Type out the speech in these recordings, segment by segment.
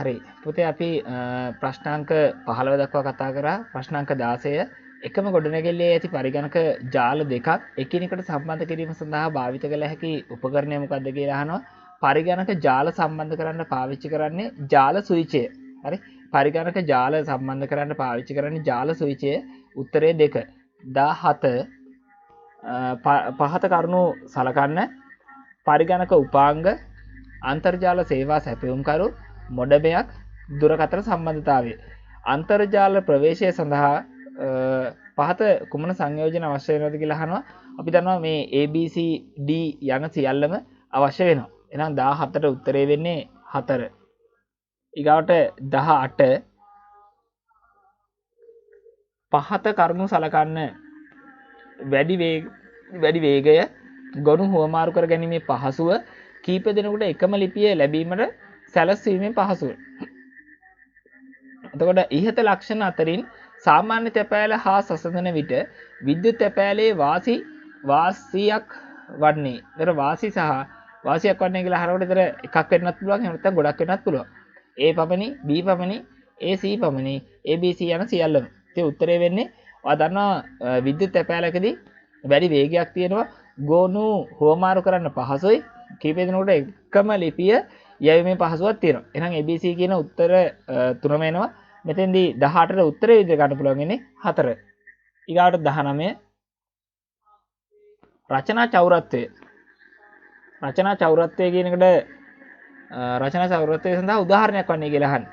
හරි. පුතේ අපි ප්‍රශ්නාංක 15 දක්වා කතා කරා. ප්‍රශ්නාංක 16 එකම ගොඩනැගිල්ලේ ඇති පරිගණක ජාල දෙකක් එකිනෙකට සම්බන්ධ කිරීම සඳහා භාවිත කළ හැකි උපකරණය මොකක්ද කියලා අහනවා. පරිගණක ජාල සම්බන්ධ කරන්න පාවිච්චි කරන්නේ ජාල සුවිචය. හරි. පරිගණක ජාල සම්බන්ධ කරන්න පාවිච්චි කරන්නේ ජාල සුවිචය. උත්තරේ 2. 17 පහත කරුණු සලකන්න. පරිගණක උපාංග අන්තර්ජාල සේවා සැපයුම්කරු මොඩබයක් දුරකථන සම්බන්ධතාවය. අන්තර්ජාල ප්‍රවේශය සඳහා පහත කුමන සංයෝජන අවශ්‍ය වෙනවද කියලා අහනවා. අපි දන්නවා මේ ABCD යන සියල්ලම අවශ්‍ය වෙනවා. එහෙනම් 17ට උත්තරේ වෙන්නේ 4. ඊගාවට 18 පහත කරුණු සලකන්න. වැඩි වේගය ගොනු හුවමාරු කර ගැනීමේ පහසුව කීප දෙනෙකුට එකම ලිපිය ලැබීමට සැලැස්වීමේ පහසුව. එතකොට ඉහත ලක්ෂණ අතරින් සාමාන්‍ය තැපෑල හා සසඳන විට විද්‍යුත් තැපෑලේ වාසියක් වන්නේ. ඒතර වාසි සහ වාසියක් වන්නේ කියලා අහනකොට ඒතර එකක් වෙන්නත් පුළුවන් එහෙම නැත්නම් ගොඩක් වෙන්නත් පුළුවන්. A පමණි, B පමණි, AC පමණි, ABC යන සියල්ලම. ඉතින් උත්තරේ වෙන්නේ ඔයා දන්නවා විද්‍යුත් තැපෑලකදී වැඩි වේගයක් තියෙනවා. ගොනු හුවමාරු කරන්න පහසුයි. කීප දෙනෙකුට එකම ලිපිය යැවීමේ පහසුවක් තියෙනවා. එහෙනම් ABC කියන උත්තර තුනම එනවා. මෙතෙන්දී 18ට උත්තරේ විදිහට ගන්න පුළුවන් ඉන්නේ 4. ඊගාට 19 රචනා චෞරත්වය. රචනා චෞරත්වය කියන එකට රචනා චෞරත්වය සඳහා උදාහරණයක් වන්නේ කියලා අහන්න.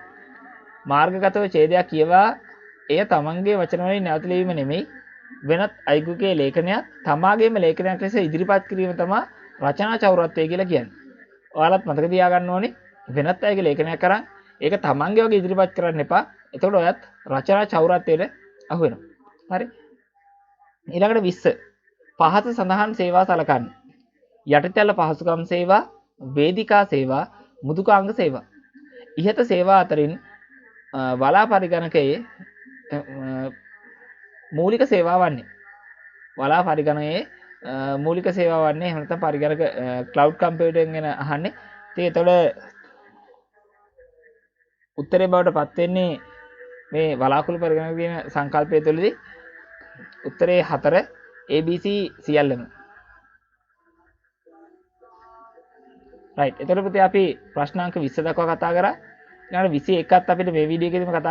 මාර්ගගතව ඡේදයක් කියවා එය තමන්ගේ වචන වලින් නැවත ලියවීම නෙමෙයි වෙනත් අයෙකුගේ ලේඛනයක් තමාගේම ලේඛනයක් ලෙස ඉදිරිපත් කිරීම තමයි රචනා චෞරත්වය කියලා කියන්නේ. ඔයාලත් මතක තියාගන්න ඕනේ වෙනත් අයගේ ලේඛනයක් කරන් ඒක තමන්ගේ වගේ ඉදිරිපත් කරන්න එපා. එතකොට ඔයත් රචනා චෞරත්වයට අහු වෙනවා. හරි. ඊළඟට 20 පහත සඳහන් සේවා සලකන්න. යටිතල පහසුකම් සේවා, වේදිකා සේවා, මුදුකාංග සේවා. ඉහත සේවා අතරින් වලා පරිගණකයේ මූලික සේවා වන්නේ. වලා පරිගණකයේ මූලික සේවා වන්නේ එහෙම නැත්නම් පරිගණක ක්ලවුඩ් කම්පියුටින් ගැන අහන්නේ. ඉතින් ඒතකොට උත්තරේ බවට පත් වෙන්නේ මේ වලාකුළු පරිගණක කියන සංකල්පය තුළදී උත්තරේ 4 ABC සියල්ලම. රයිට්. එතකොට පුතේ අපි ප්‍රශ්නාංක 20 දක්වා කතා කරා. ඊළඟට 21ත් අපිට මේ වීඩියෝ එකේදීම කතා